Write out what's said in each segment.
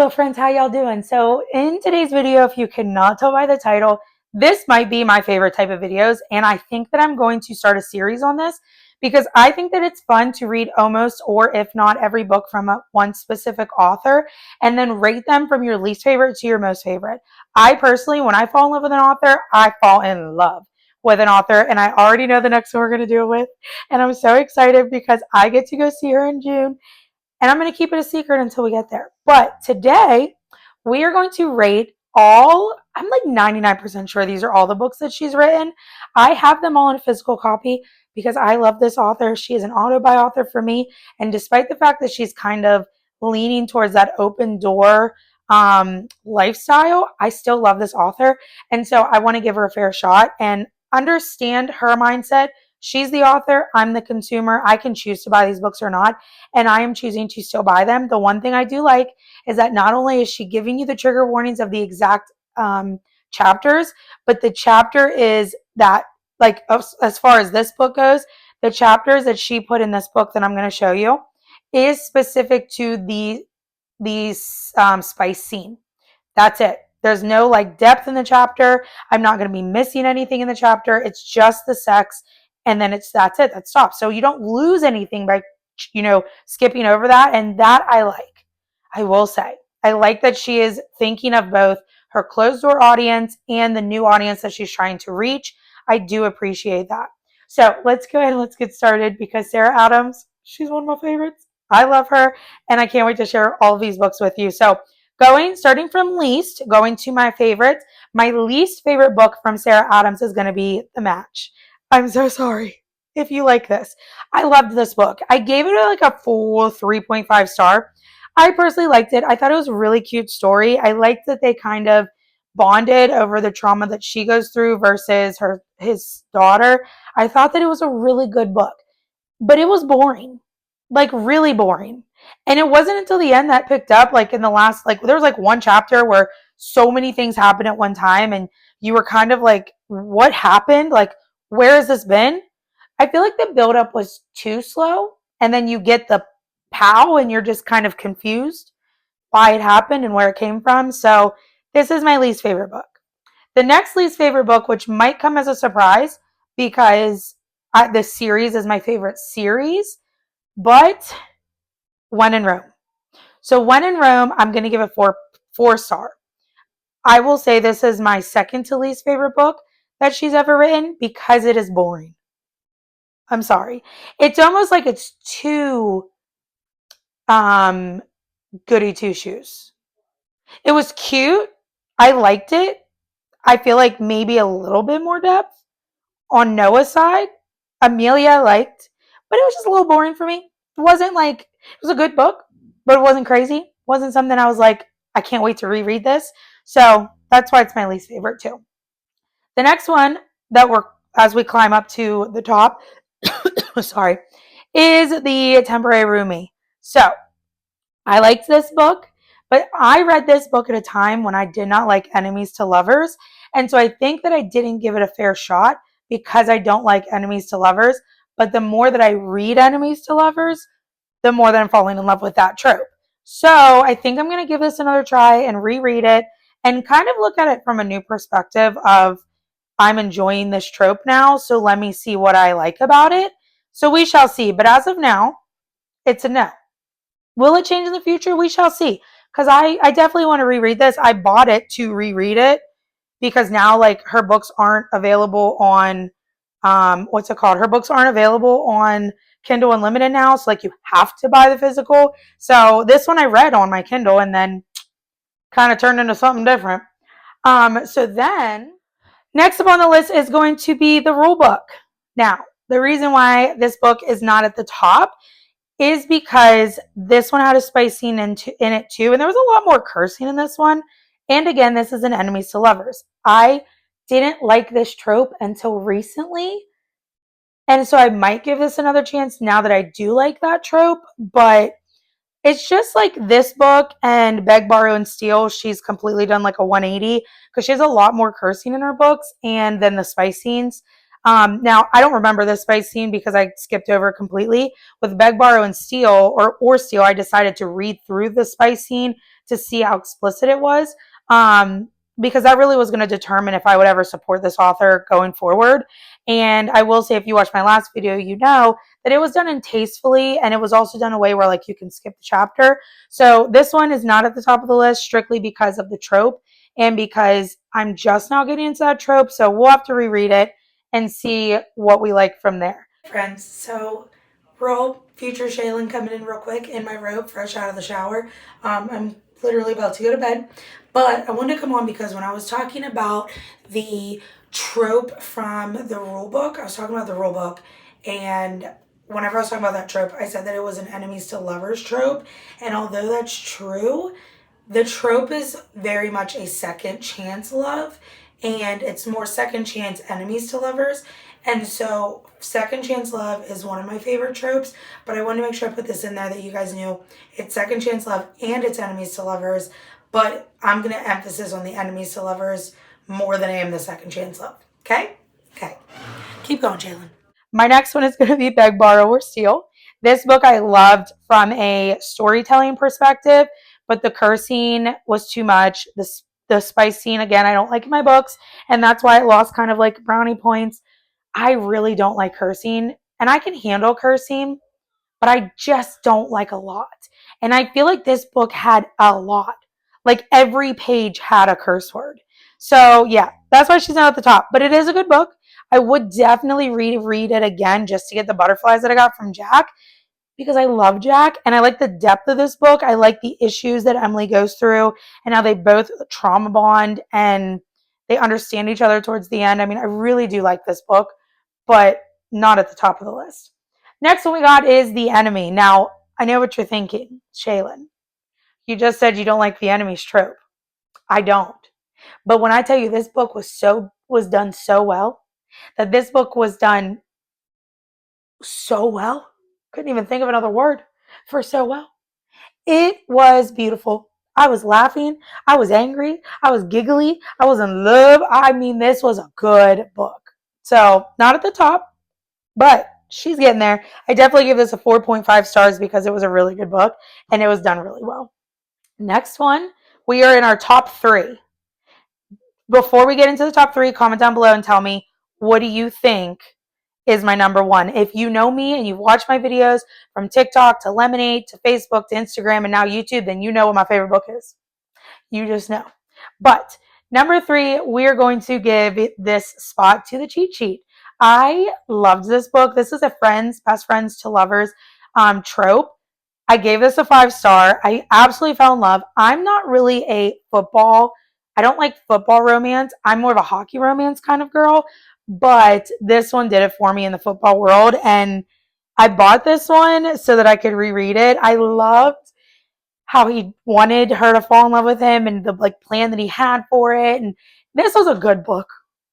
Hello friends, how y'all doing? So in today's video, if you cannot tell by the title, this might be my favorite type of videos, and I think that I'm going to start a series on this because I think that it's fun to read almost, or if not every book from one specific author and then rate them from your least favorite to your most favorite. I personally, when I fall in love with an author, I fall in love with an author, and I already know the next one we're going to do it with, and I'm so excited because I get to go see her in June. And I'm going to keep it a secret until we get there. But today, we are going to rate all, I'm like 99% sure these are all the books that she's written. I have them all in a physical copy because I love this author. She is an auto-buy author for me. And despite the fact that she's kind of leaning towards that open door lifestyle, I still love this author. And so I want to give her a fair shot and understand her mindset. She's the author. I'm the consumer. I can choose to buy these books or not, and I am choosing to still buy them. The one thing I do like is that not only is she giving you the trigger warnings of the exact chapters, but the chapter is that, like, as far as this book goes, the chapters that she put in this book that I'm going to show you is specific to the spice scene. That's it. There's no like depth in the chapter. I'm not going to be missing anything in the chapter. It's just the sex. And then that's it. That stops. So you don't lose anything by, skipping over that. And that I like. I will say. I like that she is thinking of both her closed door audience and the new audience that she's trying to reach. I do appreciate that. So let's go ahead and let's get started because Sarah Adams, she's one of my favorites. I love her. And I can't wait to share all of these books with you. So starting from least, going to my favorites. My least favorite book from Sarah Adams is going to be The Match. I'm so sorry if you like this. I loved this book. I gave it like a full 3.5 star. I personally liked it. I thought it was a really cute story. I liked that they kind of bonded over the trauma that she goes through versus his daughter. I thought that it was a really good book, but it was boring, like really boring. And it wasn't until the end that picked up, like in the last, like there was like one chapter where so many things happened at one time and you were kind of like, what happened? Like, where has this been? I feel like the buildup was too slow, and then you get the pow and you're just kind of confused why it happened and where it came from. So this is my least favorite book. The next least favorite book, which might come as a surprise because this series is my favorite series, but When in Rome. So When in Rome, I'm going to give it four star. I will say this is my second to least favorite book that she's ever written because it is boring. I'm sorry. It's almost like it's too goody two shoes. It was cute. I liked it. I feel like maybe a little bit more depth on Noah's side. Amelia I liked, but it was just a little boring for me. It wasn't like, it was a good book, but it wasn't crazy. It wasn't something I was like, I can't wait to reread this. So that's why it's my least favorite too. The next one that as we climb up to the top, sorry, is The Temporary Roomie. So I liked this book, but I read this book at a time when I did not like Enemies to Lovers. And so I think that I didn't give it a fair shot because I don't like Enemies to Lovers. But the more that I read Enemies to Lovers, the more that I'm falling in love with that trope. So I think I'm going to give this another try and reread it and kind of look at it from a new perspective of I'm enjoying this trope now. So let me see what I like about it. So we shall see. But as of now, it's a no. Will it change in the future? We shall see. Because I definitely want to reread this. I bought it to reread it because now like her books aren't available on what's it called? Her books aren't available on Kindle Unlimited now. So like you have to buy the physical. So this one I read on my Kindle and then kind of turned into something different. So then next up on the list is going to be the rule book. Now, the reason why this book is not at the top is because this one had a spice scene in it too, and there was a lot more cursing in this one. And again, this is an Enemies to Lovers. I didn't like this trope until recently, and so I might give this another chance now that I do like that trope, but it's just like this book and Beg, Borrow, and Steal, she's completely done like a 180 because she has a lot more cursing in her books and then the spice scenes. Now, I don't remember the spice scene because I skipped over it completely. With Beg, Borrow, and Steal, or Steal, I decided to read through the spice scene to see how explicit it was. Because that really was going to determine if I would ever support this author going forward. And I will say, if you watched my last video, you know that it was done in tastefully, and it was also done in a way where like you can skip the chapter. So this one is not at the top of the list strictly because of the trope and because I'm just now getting into that trope. So we'll have to reread it and see what we like from there. Friends, so real future Shaylin coming in real quick in my robe, fresh out of the shower. I'm literally about to go to bed. But I wanted to come on because when I was talking about the trope from the rule book, I was talking about the rule book, and whenever I was talking about that trope, I said that it was an enemies to lovers trope. And although that's true, the trope is very much a second chance love, and it's more second chance enemies to lovers. And so second chance love is one of my favorite tropes, but I wanted to make sure I put this in there that you guys knew it's second chance love and it's enemies to lovers. But I'm going to emphasis on the enemies to lovers more than I am the second chance love. Okay? Okay. Keep going, Jalen. My next one is going to be Beg, Borrow, or Steal. This book I loved from a storytelling perspective, but the cursing was too much. The spice scene, again, I don't like in my books, and that's why it lost kind of like brownie points. I really don't like cursing, and I can handle cursing, but I just don't like a lot. And I feel like this book had a lot. Like every page had a curse word. So yeah, that's why she's not at the top. But it is a good book. I would definitely read it again just to get the butterflies that I got from Jack, because I love Jack and I like the depth of this book. I like the issues that Emily goes through and how they both trauma bond and they understand each other towards the end. I mean, I really do like this book, but not at the top of the list. Next one we got is The Enemy. Now, I know what you're thinking, Shaylin. You just said you don't like the enemy's trope. I don't. But when I tell you this book was done so well, that this book was done so well, couldn't even think of another word for so well. It was beautiful. I was laughing. I was angry. I was giggly. I was in love. I mean, this was a good book. So, not at the top, but she's getting there. I definitely give this a 4.5 stars because it was a really good book and it was done really well. Next one, we are in our top 3. Before we get into the top 3, comment down below and tell me, what do you think is my number 1? If you know me and you've watched my videos from TikTok to Lemonade to Facebook to Instagram and now YouTube, then you know what my favorite book is. You just know. But number 3, we're going to give this spot to The Cheat Sheet. I loved this book. This is a best friends to lovers trope. I gave this a 5-star. I absolutely fell in love. I'm not really I don't like football romance. I'm more of a hockey romance kind of girl, but this one did it for me in the football world. And I bought this one so that I could reread it. I loved how he wanted her to fall in love with him and the plan that he had for it. And this was a good book.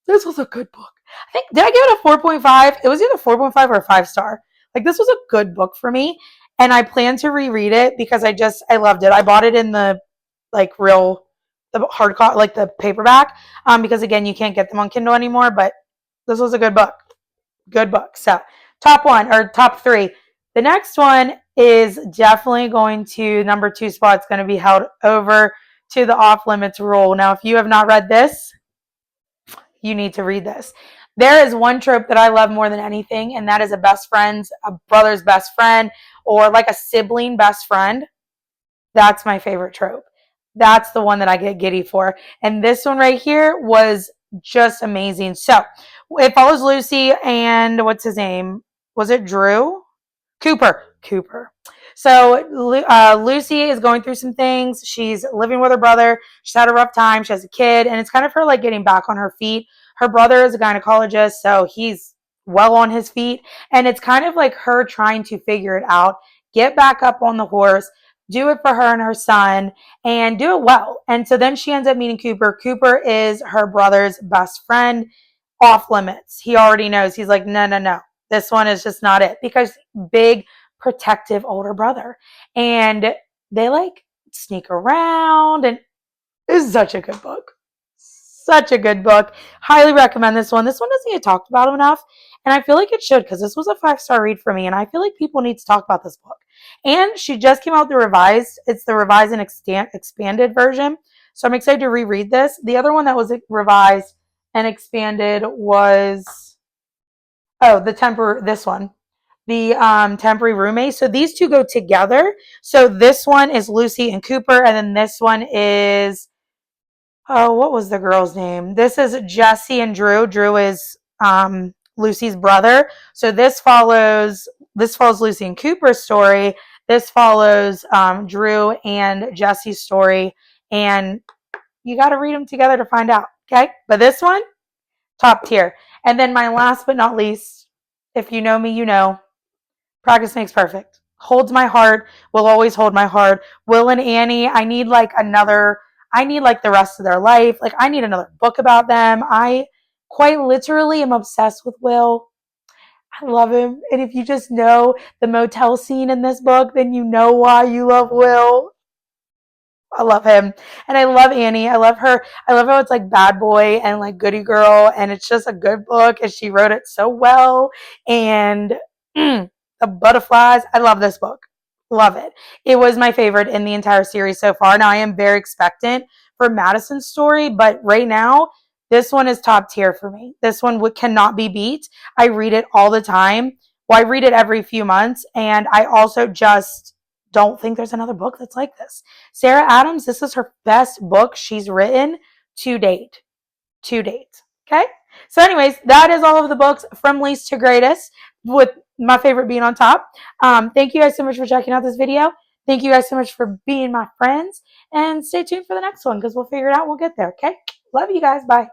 This was a good book. I think, did I give it a 4.5? It was either 4.5 or a 5-star. This was a good book for me. And I plan to reread it because I loved it. I bought it in the the hard copy, the paperback, because again, you can't get them on Kindle anymore, but this was a good book. Good book. So top 1 or top 3. The next one is definitely going to number 2 spot. It's going to be held over to the Off Limits Rule. Now, if you have not read this, you need to read this. There is one trope that I love more than anything, and that is a brother's best friend, or like a sibling best friend. That's my favorite trope. That's the one that I get giddy for. And this one right here was just amazing. So it follows Lucy and what's his name? Was it Drew? Cooper. So Lucy is going through some things. She's living with her brother. She's had a rough time. She has a kid, and it's kind of her getting back on her feet. Her brother is a gynecologist, so he's well on his feet, and it's kind of like her trying to figure it out, get back up on the horse, do it for her and her son, and do it well. And so then she ends up meeting Cooper. Cooper is her brother's best friend. Off limits. He already knows. He's like, no. This one is just not it, because big protective older brother, and they sneak around, and it's such a good book. Highly recommend this one. This one doesn't get talked about enough, and I feel like it should, because this was a 5-star read for me, and I feel like people need to talk about this book. And she just came out with the revised. It's the revised and expanded version. So I'm excited to reread this. The other one that was revised and expanded was this one. The temporary roommate. So these two go together. So this one is Lucy and Cooper, and then this one is what was the girl's name? This is Jesse and Drew. Drew is Lucy's brother. So this follows Lucy and Cooper's story. This follows Drew and Jesse's story, and you got to read them together to find out. Okay, but this one, top tier. And then my last but not least, if you know me, you know, practice makes perfect. Holds my heart. Will always hold my heart. Will and Annie. I need like the rest of their life. Like I need another book about them. I quite literally am obsessed with Will. I love him. And if you just know the motel scene in this book, then you know why you love Will. I love him. And I love Annie. I love her. I love how it's like bad boy and like goody girl. And it's just a good book. And she wrote it so well. And the butterflies. I love this book. Love it. It was my favorite in the entire series so far. Now I am very expectant for Madison's story. But right now, this one is top tier for me. This one cannot be beat. I read it all the time. Well, I read it every few months. And I also just don't think there's another book that's like this. Sarah Adams, this is her best book she's written to date. To date. Okay? So anyways, that is all of the books from least to greatest, with my favorite being on top. Thank you guys so much for checking out this video. Thank you guys so much for being my friends. And stay tuned for the next one because we'll figure it out. We'll get there. Okay? Love you guys. Bye.